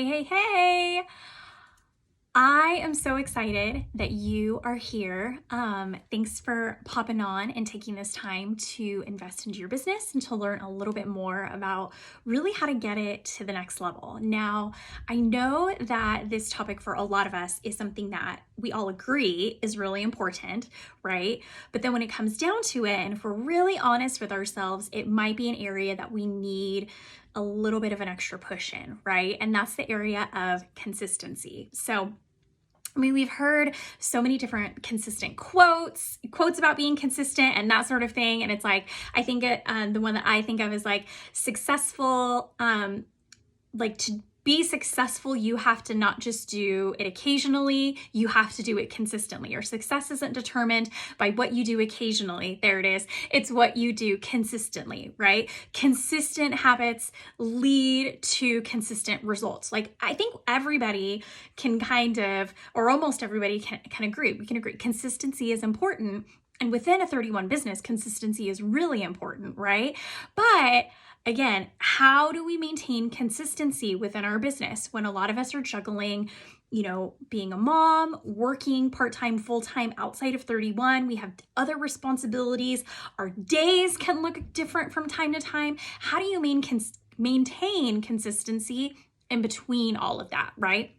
Hey. I am so excited that you are here. Thanks for popping on and taking this time to invest into your business and to learn a little bit more about really how to get it to the next level. Now, I know that this topic for a lot of us is something that we all agree is really important, right? But then when it comes down to it, and if we're really honest with ourselves, it might be an area that we need a little bit of an extra push in, right? And that's the area of consistency. So we've heard so many different consistent quotes about being consistent and that sort of thing. And it's like, I think the one that I think of is like successful, like to be successful, you have to not just do it occasionally, you have to do it consistently. Your success isn't determined by what you do occasionally. There it is. It's what you do consistently, right? Consistent habits lead to consistent results. Like I think everybody can or almost everybody can agree. We can agree consistency is important. And within a 31 business, consistency is really important, right? But again, how do we maintain consistency within our business when a lot of us are juggling, being a mom, working part-time, full-time outside of 31, we have other responsibilities. Our days can look different from time to time. How do you maintain consistency in between all of that, right?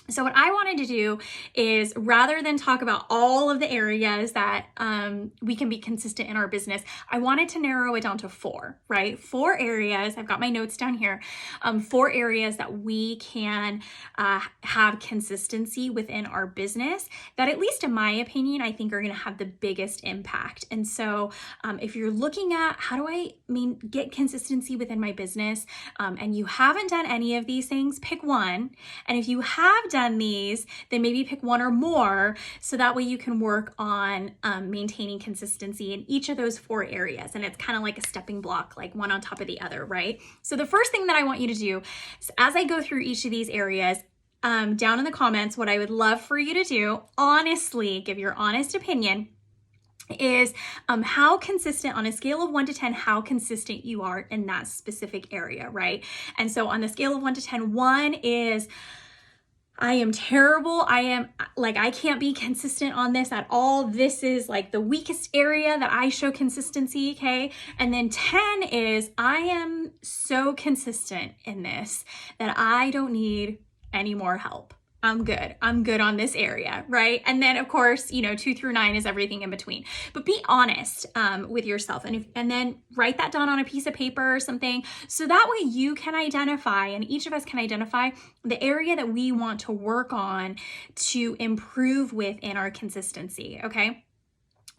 So what I wanted to do is rather than talk about all of the areas that we can be consistent in our business, I wanted to narrow it down to 4, right? 4 areas. I've got my notes down here. 4 areas that we can have consistency within our business that, at least in my opinion, I think are going to have the biggest impact. And so if you're looking at how do I get consistency within my business and you haven't done any of these things, pick one. And if you have done these, then maybe pick one or more so that way you can work on maintaining consistency in each of those 4 areas. And it's kind of like a stepping block, like one on top of the other, right? So the first thing that I want you to do is, as I go through each of these areas, down in the comments, what I would love for you to do, honestly, give your honest opinion, is how consistent on a scale of 1 to 10, how consistent you are in that specific area, right? And so on the scale of 1 to 10, 1 is I am terrible. I can't be consistent on this at all. This is like the weakest area that I show consistency, okay? And then 10 is I am so consistent in this that I don't need any more help. I'm good on this area, right? And then of course, 2 through 9 is everything in between. But be honest with yourself and then write that down on a piece of paper or something. So that way you can identify, and each of us can identify the area that we want to work on to improve within our consistency, okay?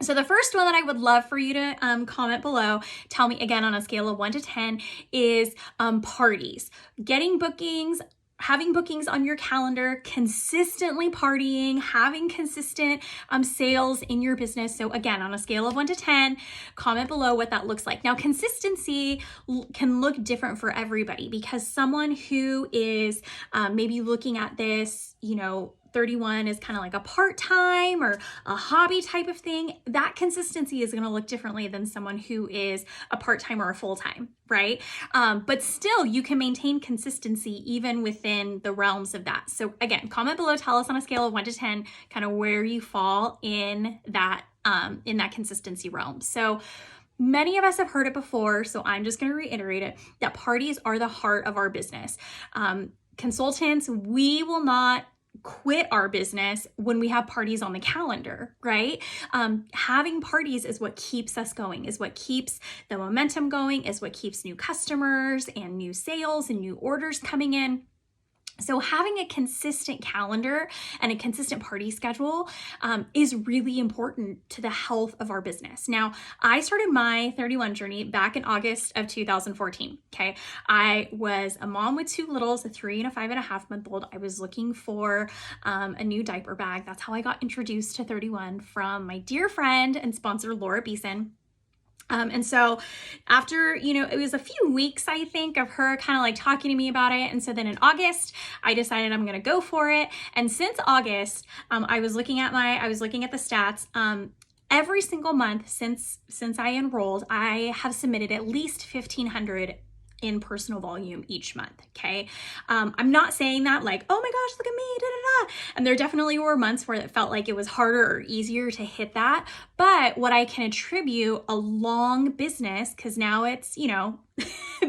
So the first one that I would love for you to comment below, tell me again on a scale of 1 to 10, is parties. Getting bookings, having bookings on your calendar, consistently partying, having consistent sales in your business. So again, on a scale of 1 to 10, comment below what that looks like. Now, consistency can look different for everybody because someone who is maybe looking at this, 31 is kind of like a part-time or a hobby type of thing, that consistency is going to look differently than someone who is a part-time or a full-time, right? But still, you can maintain consistency even within the realms of that. So again, comment below, tell us on a scale of 1 to 10, kind of where you fall in that consistency realm. So many of us have heard it before, so I'm just going to reiterate it, that parties are the heart of our business. Consultants, we will not quit our business when we have parties on the calendar, right? Having parties is what keeps us going, is what keeps the momentum going, is what keeps new customers and new sales and new orders coming in. So having a consistent calendar and a consistent party schedule is really important to the health of our business. Now, I started my 31 journey back in August of 2014, okay? I was a mom with 2 littles, a 3 and a 5.5-month-old. I was looking for a new diaper bag. That's how I got introduced to 31 from my dear friend and sponsor, Laura Beeson. And so after, it was a few weeks, I think, of her kind of like talking to me about it. And so then in August, I decided I'm going to go for it. And since August, I was looking at the stats. Every single month since I enrolled, I have submitted at least 1,500 in personal volume each month, okay? I'm not saying that like, oh my gosh, look at me, da da da. And there definitely were months where it felt like it was harder or easier to hit that. But what I can attribute a long business, because now it's,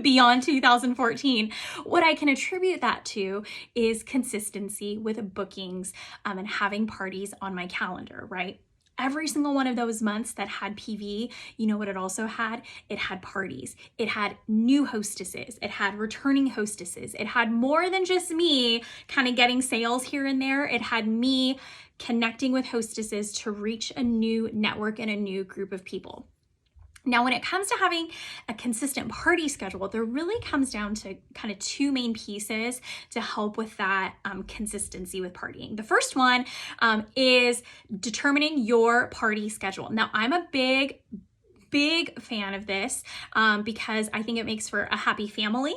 beyond 2014, what I can attribute that to is consistency with bookings and having parties on my calendar, right? Every single one of those months that had PV, you know what it also had? It had parties. It had new hostesses. It had returning hostesses. It had more than just me kind of getting sales here and there. It had me connecting with hostesses to reach a new network and a new group of people. Now, when it comes to having a consistent party schedule, there really comes down to kind of two main pieces to help with that consistency with partying. The first one is determining your party schedule. Now, I'm a big fan of this because I think it makes for a happy family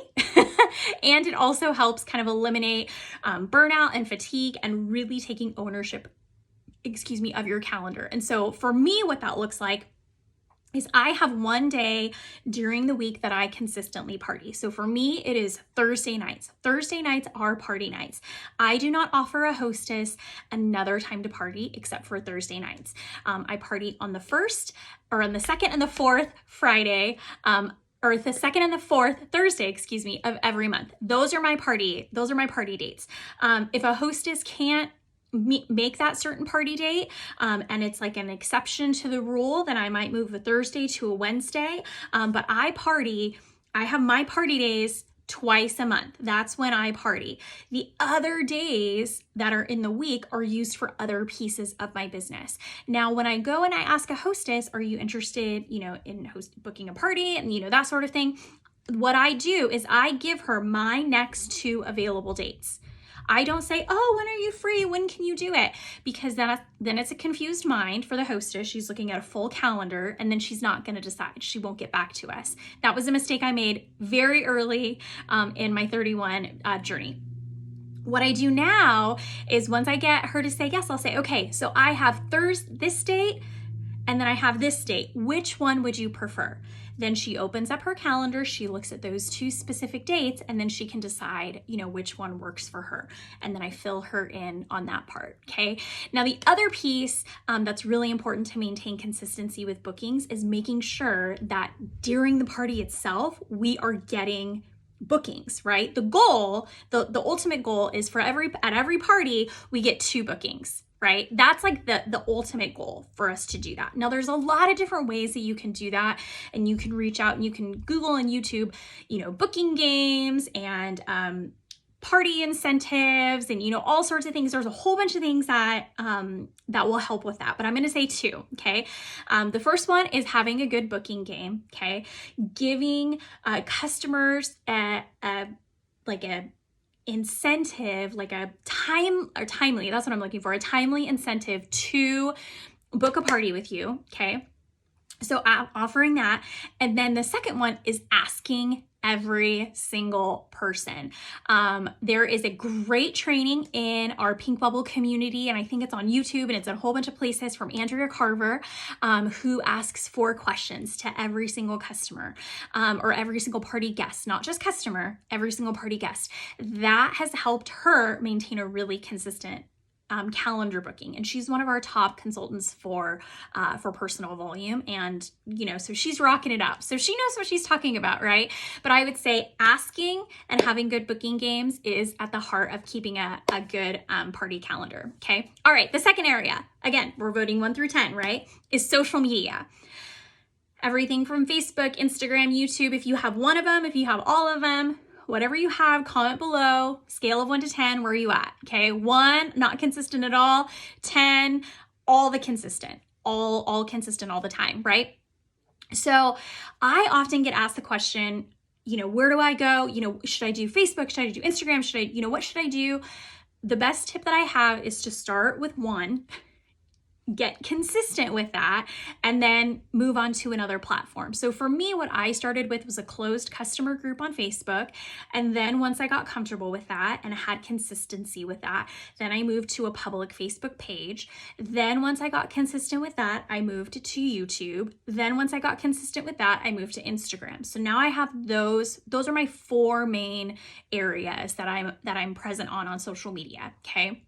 and it also helps kind of eliminate burnout and fatigue and really taking ownership, of your calendar. And so for me, what that looks like is I have one day during the week that I consistently party. So for me, it is Thursday nights. Thursday nights are party nights. I do not offer a hostess another time to party except for Thursday nights. I party on the first or on the second and the fourth Friday, or the second and the fourth Thursday, of every month. Those are my party dates. If a hostess can't make that certain party date and it's like an exception to the rule, then I might move a Thursday to a Wednesday. But I have my party days twice a month. That's when I party. The other days that are in the week are used for other pieces of my business. Now, when I go and I ask a hostess, are you interested, in booking a party and, that sort of thing? What I do is I give her my next 2 available dates. I don't say, oh, when are you free? When can you do it? Because then it's a confused mind for the hostess. She's looking at a full calendar and then she's not going to decide. She won't get back to us. That was a mistake I made very early in my 31 journey. What I do now is once I get her to say yes, I'll say, okay, so I have this date and then I have this date. Which one would you prefer? Then she opens up her calendar, she looks at those 2 specific dates, and then she can decide, which one works for her. And then I fill her in on that part, okay? Now, the other piece that's really important to maintain consistency with bookings is making sure that during the party itself, we are getting bookings, right? The goal, the ultimate goal is at every party, we get 2 bookings. Right? That's like the ultimate goal for us to do that. Now, there's a lot of different ways that you can do that, and you can reach out and you can Google and YouTube, booking games and party incentives and, all sorts of things. There's a whole bunch of things that will help with that, but I'm going to say 2, okay? The first one is having a good booking game, okay? Giving customers a incentive, like a timely, that's what I'm looking for, a timely incentive to book a party with you, okay? So offering that. And then the second one is asking every single person. There is a great training in our Pink Bubble community, and I think it's on YouTube and it's in a whole bunch of places, from Andrea Carver, who asks 4 questions to every single customer or every single party guest, not just customer, every single party guest. That has helped her maintain a really consistent calendar booking. And she's one of our top consultants for personal volume. And, so she's rocking it up. So she knows what she's talking about, right? But I would say asking and having good booking games is at the heart of keeping a good party calendar. Okay. All right. The second area, again, we're voting 1 through 10, right? Is social media. Everything from Facebook, Instagram, YouTube. If you have one of them, if you have all of them, whatever you have, comment below. Scale of 1 to 10, where are you at? Okay, 1, not consistent at all. 10, all consistent all the time, right? So I often get asked the question, where do I go? Should I do Facebook? Should I do Instagram? What should I do? The best tip that I have is to start with 1. get consistent with that, and then move on to another platform. So for me, what I started with was a closed customer group on Facebook. And then once I got comfortable with that and had consistency with that, then I moved to a public Facebook page. Then once I got consistent with that, I moved to YouTube. Then once I got consistent with that, I moved to Instagram. So now I have those are my 4 main areas that I'm present on social media, okay?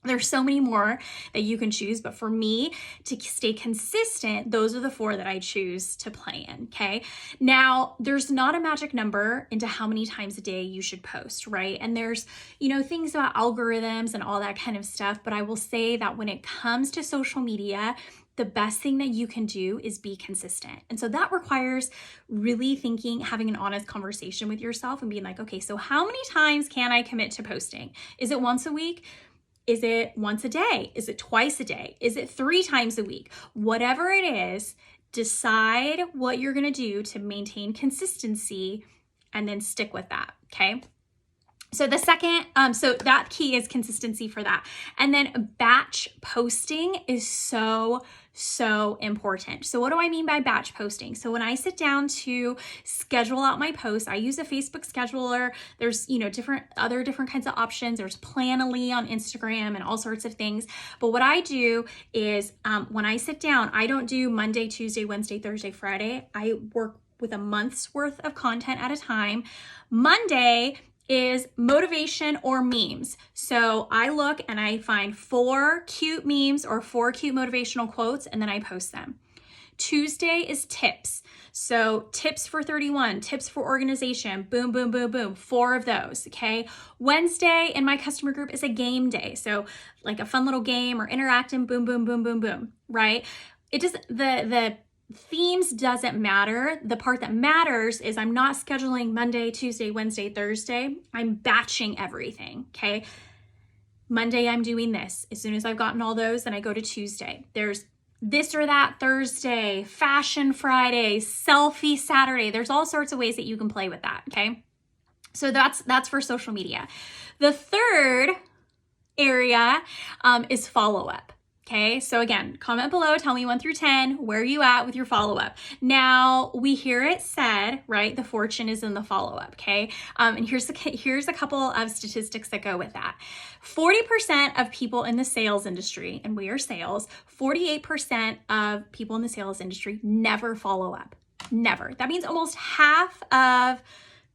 There's so many more that you can choose, but for me to stay consistent, those are the 4 that I choose to play in, okay? Now, there's not a magic number into how many times a day you should post, right? And there's, things about algorithms and all that kind of stuff, but I will say that when it comes to social media, the best thing that you can do is be consistent. And so that requires really having an honest conversation with yourself and being like, okay, so how many times can I commit to posting? Is it once a week? Is it once a day? Is it twice a day? Is it 3 times a week? Whatever it is, decide what you're going to do to maintain consistency and then stick with that, okay? So the second, so that key is consistency for that. And then batch posting is so important. So what do I mean by batch posting? So when I sit down to schedule out my posts, I use a Facebook scheduler. There's, different kinds of options. There's Planoly on Instagram and all sorts of things. But what I do is when I sit down, I don't do Monday, Tuesday, Wednesday, Thursday, Friday. I work with a month's worth of content at a time. Monday is motivation or memes. So I look and I find 4 cute memes or 4 cute motivational quotes, and then I post them. Tuesday is tips. So tips for 31, tips for organization, boom, boom, boom, boom, 4 of those, okay? Wednesday in my customer group is a game day. So like a fun little game or interacting, boom, boom, boom, boom, boom, right? It doesn't, the themes doesn't matter. The part that matters is I'm not scheduling Monday, Tuesday, Wednesday, Thursday. I'm batching everything, okay? Monday, I'm doing this. As soon as I've gotten all those, then I go to Tuesday. There's this or that Thursday, fashion Friday, selfie Saturday. There's all sorts of ways that you can play with that, okay? So that's for social media. The third area is follow-up. Okay, so again, comment below, tell me 1 through 10, where are you at with your follow-up? Now, we hear it said, right, the fortune is in the follow-up, okay? And here's a couple of statistics that go with that. 40% of people in the sales industry, and we are sales, 48% of people in the sales industry never follow up, never. That means almost half of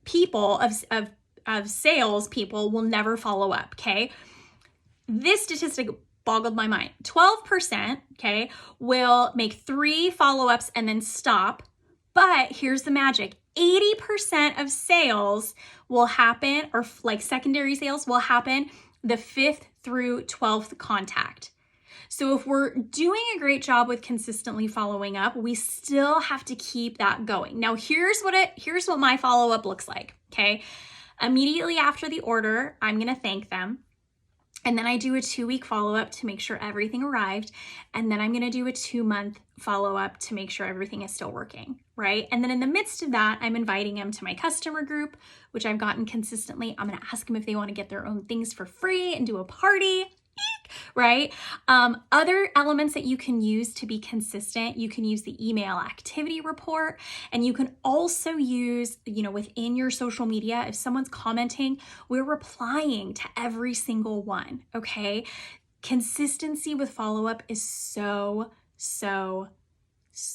people, of sales people will never follow up, okay? This statistic boggled my mind. 12%, okay, will make 3 follow-ups and then stop. But here's the magic. 80% of sales will happen, or like secondary sales will happen the 5th through 12th contact. So if we're doing a great job with consistently following up, we still have to keep that going. Now, here's what my follow-up looks like, okay? Immediately after the order, I'm going to thank them. And then I do a 2-week follow-up to make sure everything arrived. And then I'm going to do a 2-month follow-up to make sure everything is still working, right? And then in the midst of that, I'm inviting them to my customer group, which I've gotten consistently. I'm going to ask them if they want to get their own things for free and do a party, right? Other elements that you can use to be consistent, you can use the email activity report, and you can also use, within your social media, if someone's commenting, we're replying to every single one, okay? Consistency with follow-up is so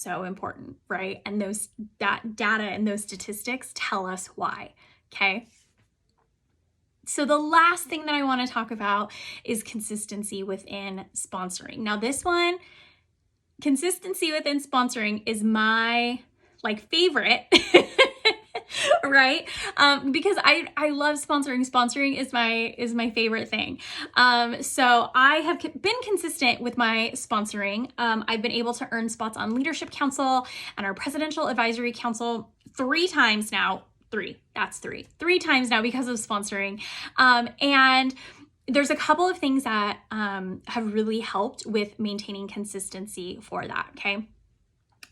important, right? And that data and those statistics tell us why, okay? So the last thing that I want to talk about is consistency within sponsoring. Now this one, consistency within sponsoring is my favorite, right? Because I love sponsoring. Sponsoring is my favorite thing. So I have been consistent with my sponsoring. I've been able to earn spots on Leadership Council and our Presidential Advisory Council 3 times now. 3 times now because of sponsoring. And there's a couple of things that have really helped with maintaining consistency for that, okay?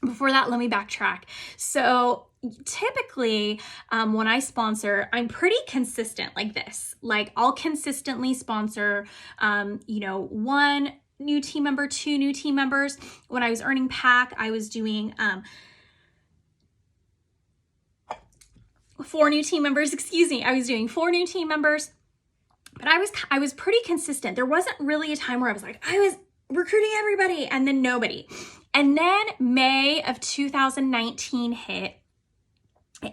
Before that, let me backtrack. So typically when I sponsor, I'm pretty consistent like this. Like I'll consistently sponsor, 1 new team member, 2 new team members. When I was earning PAC, I was doing 4 new team members, I was doing 4 new team members, but I was pretty consistent. There wasn't really a time where I was like, I was recruiting everybody and then nobody. And then May of 2019 hit.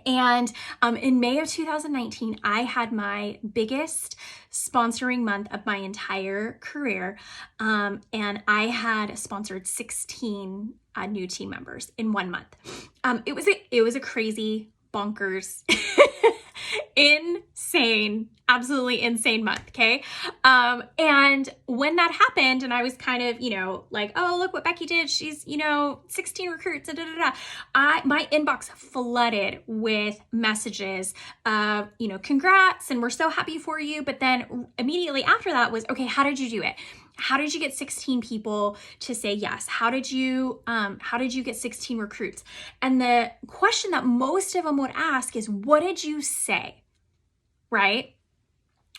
And in May of 2019, I had my biggest sponsoring month of my entire career. And I had sponsored 16 new team members in 1 month. It was a crazy, bonkers, insane, absolutely insane month. Okay. And when that happened and I was kind of, like, oh, look what Becky did. She's, 16 recruits, my inbox flooded with messages of, congrats and we're so happy for you. But then immediately after that was, okay, how did you do it? How did you get 16 people to say yes? How did you get 16 recruits? And the question that most of them would ask is, what did you say? Right?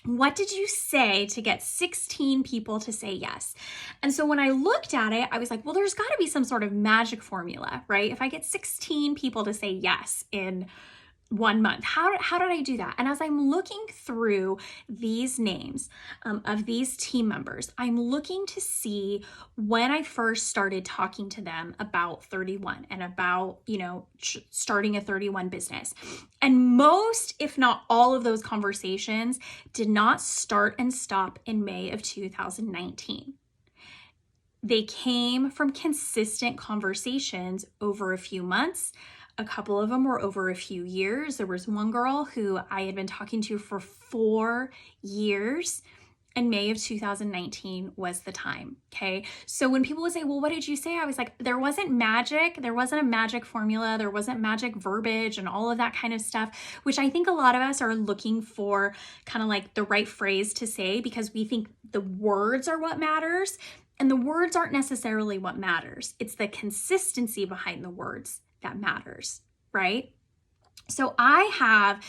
What did you say to get 16 people to say yes? And so when I looked at it, I was like, well, there's got to be some sort of magic formula, right? If I get 16 people to say yes in 1 month, how did I do that? And as I'm looking through these names of these team members, I'm looking to see when I first started talking to them about 31 and about, starting a 31 business. And most, if not all of those conversations did not start and stop in May of 2019. They came from consistent conversations over a few months. A couple of them were over a few years. There was one girl who I had been talking to for 4 years, and May of 2019 was the time. Okay. So when people would say, well, what did you say? I was like, there wasn't magic. There wasn't a magic formula. There wasn't magic verbiage and all of that kind of stuff, which I think a lot of us are looking for kind of like the right phrase to say because we think the words are what matters. And the words aren't necessarily what matters. It's the consistency behind the words that matters, right? So I have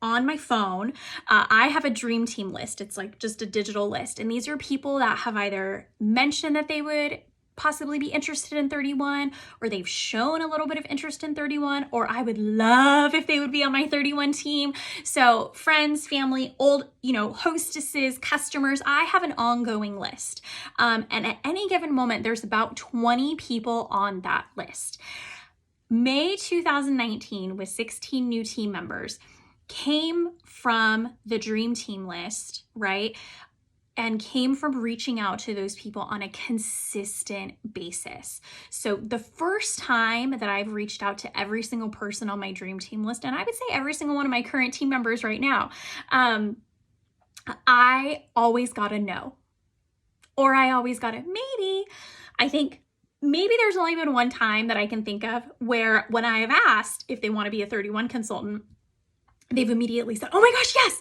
on my phone, I have a dream team list. It's like just a digital list. And these are people that have either mentioned that they would possibly be interested in 31, or they've shown a little bit of interest in 31, or I would love if they would be on my 31 team. So friends, family, old, hostesses, customers, I have an ongoing list. And at any given moment, there's about 20 people on that list. May 2019 with 16 new team members came from the dream team list, right? And came from reaching out to those people on a consistent basis. So the first time that I've reached out to every single person on my dream team list, and I would say every single one of my current team members right now, I always got a no. Or I always got a maybe. I think maybe there's only been one time that I can think of where when I have asked if they want to be a 31 consultant, they've immediately said, oh my gosh, yes,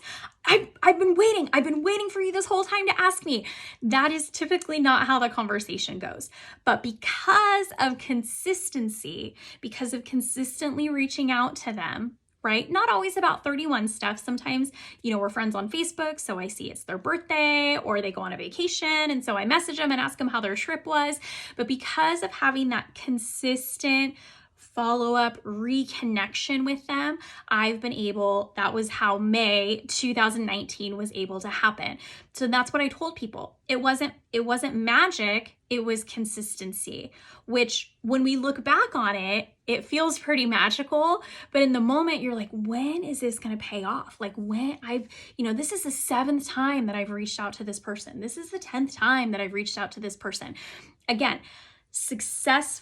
I've been waiting for you this whole time to ask me. That is typically not how the conversation goes. But because of consistency, because of consistently reaching out to them, right? Not always about 31 stuff. Sometimes, we're friends on Facebook, so I see it's their birthday or they go on a vacation. And so I message them and ask them how their trip was. But because of having that consistent follow-up reconnection with them, that was how May 2019 was able to happen. So that's what I told people. It wasn't magic, it was consistency, which when we look back on it, it feels pretty magical, but in the moment you're like, when is this going to pay off? Like this is the 7th time that I've reached out to this person. This is the 10th time that I've reached out to this person. Again, success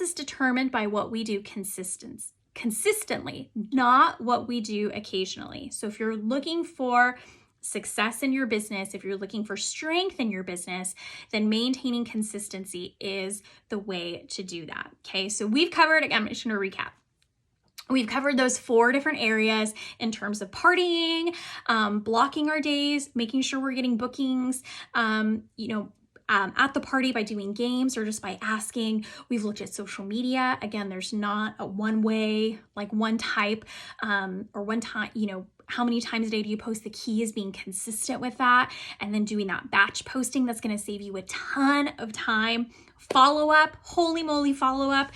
is determined by what we do consistently, not what we do occasionally. So if you're looking for success in your business, if you're looking for strength in your business, then maintaining consistency is the way to do that. Okay. So we've covered, again, I'm just going to recap. We've covered those 4 different areas in terms of partying, blocking our days, making sure we're getting bookings, at the party by doing games or just by asking. We've looked at social media. Again, there's not a one way, like one type or one time, how many times a day do you post? The key is being consistent with that, and then doing that batch posting. That's going to save you a ton of time. Follow up, holy moly, follow up.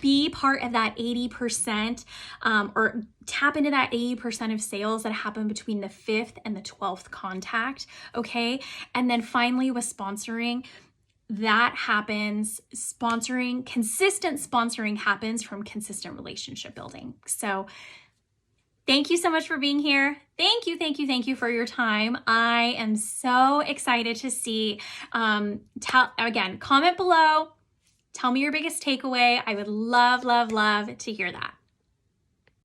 Be part of that 80%, or tap into that 80% of sales that happen between the 5th and the 12th contact, okay? And then finally with sponsoring, that happens, consistent sponsoring happens from consistent relationship building. So thank you so much for being here. Thank you for your time. I am so excited to see, again, comment below. Tell me your biggest takeaway. I would love to hear that.